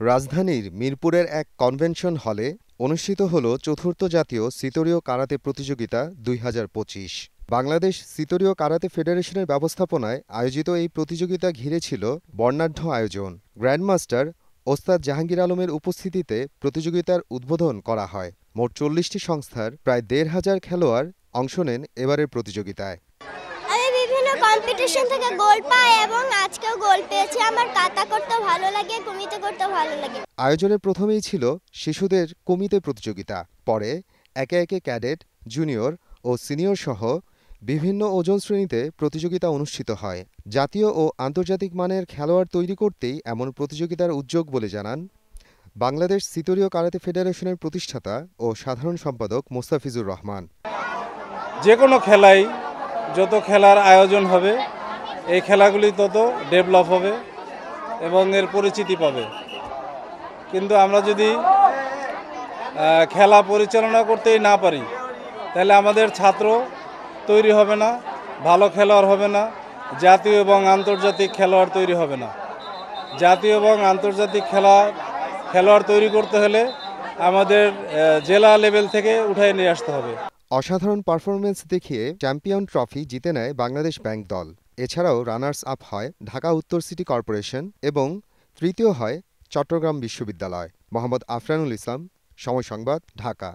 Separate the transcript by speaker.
Speaker 1: রাজধানীর মিরপুরের এক কনভেনশন হলে অনুষ্ঠিত হল চতুর্থ জাতীয় সিতোরীয় কারাতে প্রতিযোগিতা ২০২৫। বাংলাদেশ সিতোরীয় কারাতে ফেডারেশনের ব্যবস্থাপনায় আয়োজিত এই প্রতিযোগিতা ঘিরে ছিল বর্ণাঢ্য আয়োজন। গ্র্যান্ডমাস্টার ওস্তাদ জাহাঙ্গীর আলমের উপস্থিতিতে প্রতিযোগিতার উদ্বোধন করা হয়। মোট ৪০টি সংস্থার প্রায় ১৫০০ খেলোয়াড় অংশ নেন এবারের প্রতিযোগিতায়।
Speaker 2: আমি বিভিন্ন কম্পিটিশন থেকে গোল পাই এবং আজকেও গোল পেয়েছি। আমার কাতা করতে ভালো লাগে, কুমিতে করতে ভালো লাগে।
Speaker 1: আয়োজনের প্রথমেই ছিল শিশুদের কুমিতে প্রতিযোগিতা, পরে একে একে ক্যাডেট, জুনিয়র ও সিনিয়র সহ বিভিন্ন ওজন শ্রেণীতে প্রতিযোগিতা অনুষ্ঠিত হয়। জাতীয় ও আন্তর্জাতিক মানের খেলোয়াড় তৈরি করতেই এমন প্রতিযোগিতার উদ্যোগ বলে জানান বাংলাদেশ সিতোরীয় কারাতে ফেডারেশনের প্রতিষ্ঠাতা ও সাধারণ সম্পাদক মোস্তাফিজুর রহমান।
Speaker 3: যে কোনো খেলাই যত খেলার আয়োজন হবে এই খেলাগুলি তত ডেভেলপ হবে এবং এর পরিচিতি পাবে। কিন্তু আমরা যদি খেলা পরিচালনা করতেই না পারি তাহলে আমাদের ছাত্র তৈরি হবে না, ভালো খেলোয়াড় হবে না, জাতীয় এবং আন্তর্জাতিক খেলোয়াড় তৈরি হবে না। জাতীয় এবং আন্তর্জাতিক খেলোয়াড় তৈরি করতে হলে আমাদের জেলা লেভেল থেকে উঠায় নিয়ে আসতে হবে।
Speaker 1: অসাধারণ পারফরমেন্স দেখিয়ে চ্যাম্পিয়ন ট্রফি জিতে নেয় বাংলাদেশ ব্যাংক দল। এছাড়াও রানার্স আপ হয় ঢাকা উত্তর সিটি কর্পোরেশন এবং তৃতীয় হয় চট্টগ্রাম বিশ্ববিদ্যালয়। মোহাম্মদ আফরানুল ইসলাম, সময় সংবাদ, ঢাকা।